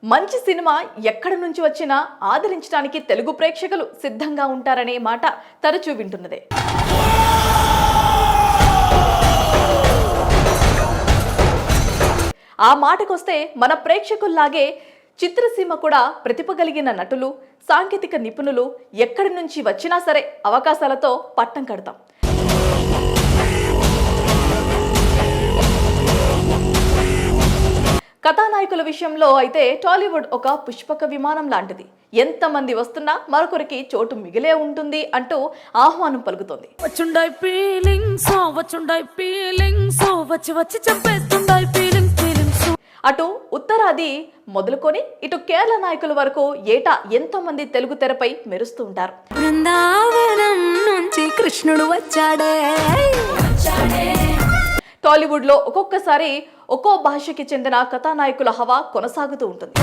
మంచి సినిమా ఎక్కడి నుంచి వచ్చినా ఆదరించడానికి తెలుగు ప్రేక్షకులు సిద్ధంగా ఉంటారనే మాట తరచూ వింటున్నదే. ఆ మాటకొస్తే మన ప్రేక్షకుల్లాగే చిత్రసీమ కూడా ప్రతిభ కలిగిన నటులు, సాంకేతిక నిపుణులు ఎక్కడి నుంచి వచ్చినా సరే అవకాశాలతో పట్టం కడతాం. కథానాయకుల విషయంలో అయితే టాలీవుడ్ ఒక పుష్పక విమానం లాంటిది. ఎంతమంది వస్తున్నా మరొకరికి చోటు మిగిలే ఉంటుంది అంటూ ఆహ్వానం పలుకుతోంది. అటు ఉత్తరాది మొదలుకొని ఇటు కేరళ నాయకుల వరకు ఏటా ఎంతో మంది తెలుగు తెరపై మెరుస్తూ ఉంటారు. బృందావనం నుంచి కృష్ణుడు వచ్చాడే. టాలీవుడ్ లో ఒక్కొక్కసారి ఒక్కో భాషకి చెందిన కథానాయకుల హవా కొనసాగుతూ ఉంటుంది.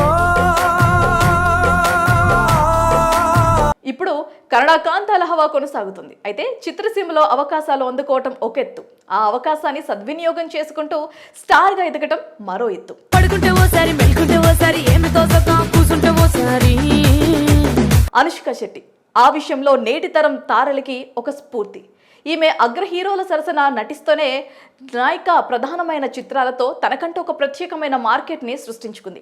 ఇప్పుడు కన్నడ కాంతాల హవా కొనసాగుతుంది. అయితే చిత్రసీమలో అవకాశాలు అందుకోవటం ఒక ఎత్తు, ఆ అవకాశాన్ని సద్వినియోగం చేసుకుంటూ స్టార్ గా ఎదగటం మరో ఎత్తు. అనుష్క శెట్టి ఆ విషయంలో నేటి తరం తారలకి ఒక స్ఫూర్తి. ఈమె అగ్ర హీరోల సరసన నటిస్తూనే నాయిక ప్రధానమైన చిత్రాలతో తనకంటూ ఒక ప్రత్యేకమైన మార్కెట్ ని సృష్టించుకుంది.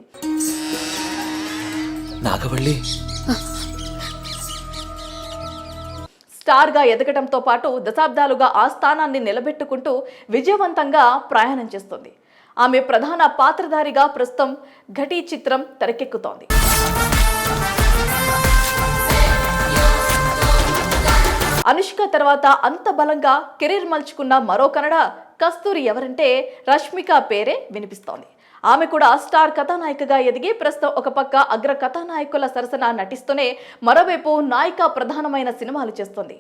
స్టార్ గా ఎదగటంతో పాటు దశాబ్దాలుగా ఆ స్థానాన్ని నిలబెట్టుకుంటూ విజయవంతంగా ప్రయాణం చేస్తుంది. ఆమె ప్రధాన పాత్రధారిగా ప్రస్తుతం ఘటీ చిత్రం తెరకెక్కుతోంది. అనుష్క తర్వాత అంత బలంగా కెరీర్ మలుచుకున్న మరో కన్నడ కస్తూరి ఎవరంటే రష్మిక పేరే వినిపిస్తోంది. ఆమె కూడా స్టార్ కథానాయికగా ఎదిగి ప్రస్తుతం ఒక పక్క అగ్ర కథానాయకుల సరసన నటిస్తూనే మరోవైపు నాయిక ప్రధానమైన సినిమాలు చేస్తుంది.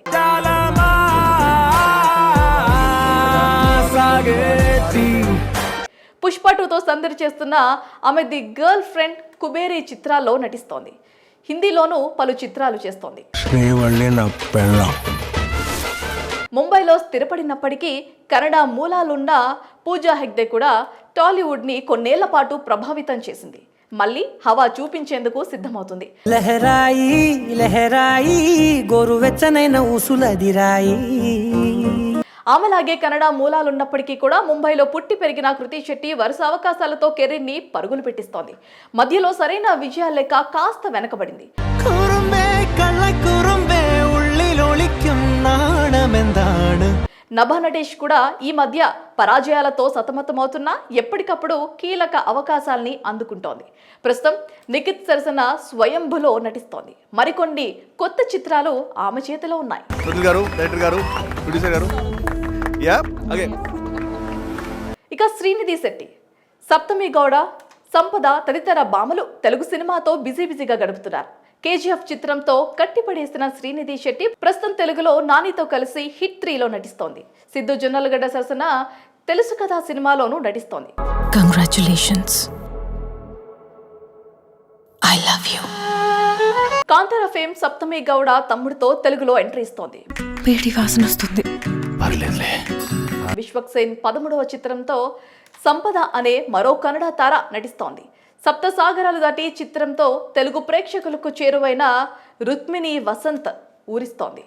పుష్ప 2తో సందడి చేస్తున్న ఆమె ది గర్ల్ ఫ్రెండ్ కుబేరి చిత్రాల్లో నటిస్తోంది. హిందీలోనూ పలు చిత్రాలు చేస్తోంది. ముంబైలో స్థిరపడినప్పటికీ కన్నడ మూలాలున్న పూజా హెగ్డే కూడా టాలీవుడ్ ని కొన్నేళ్ల పాటు ప్రభావితం చేసింది. మళ్ళీ హవా చూపించేందుకు సిద్ధమవుతుంది. ఆమెలాగే కన్నడ మూలాలున్నప్పటికీ కూడా ముంబైలో పుట్టి పెరిగిన కృతి శెట్టి వరుస అవకాశాలతో కెరీర్ ని పరుగులు పెట్టిస్తోంది. మధ్యలో సరైన విజయాలు లేక కాస్త వెనకబడింది. నభా నటేష్ కూడా ఈ మధ్య పరాజయాలతో సతమతమవుతున్నా ఎప్పటికప్పుడు కీలక అవకాశాల్ని అందుకుంటోంది. ప్రస్తుతం నిఖిత్ సరసన స్వయంభులో నటిస్తోంది. మరికొన్ని కొత్త చిత్రాలు ఆమె చేతిలో ఉన్నాయి. ఇక శ్రీనిధి శెట్టి, సప్తమి గౌడ, సంపద తదితర భామలు తెలుగు సినిమాతో బిజీగా గడుపుతున్నారు. కేజీఎఫ్ చిత్రంతో కట్టిపడేసిన శ్రీనిధి శెట్టి ప్రస్తుతం తెలుగులో నానితో కలిసి హిట్ 3లో నటిస్తోంది. సిద్ధు జొన్నలగడ్డ సరసన తెలుసు కథా సినిమాలోనూ నటిస్తోంది. Congratulations, I love you. Kantara fame Sapthami Gowda తమ్ముడితో తెలుగులో ఎంట్రీ ఇస్తోంది. వేడి వాసన వస్తుంది. విశ్వక్సేన్ 13వ చిత్రంతో సంపద అనే మరో కన్నడ తార నటిస్తోంది. సప్త సాగరాలు దాటి చిత్రంతో తెలుగు ప్రేక్షకులకు చేరువైన రుక్మిణి వసంత్ ఊరిస్తోంది.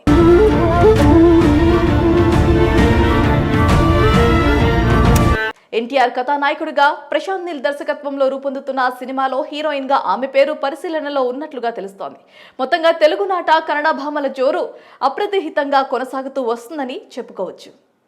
ఎన్టీఆర్ కథానాయకుడిగా ప్రశాంత్ నీల్ దర్శకత్వంలో రూపొందుతున్న సినిమాలో హీరోయిన్ గా ఆమె పేరు పరిశీలనలో ఉన్నట్లుగా తెలుస్తోంది. మొత్తంగా తెలుగునాట కన్నడ భామల జోరు అప్రతిహితంగా కొనసాగుతూ వస్తుందని చెప్పుకోవచ్చు.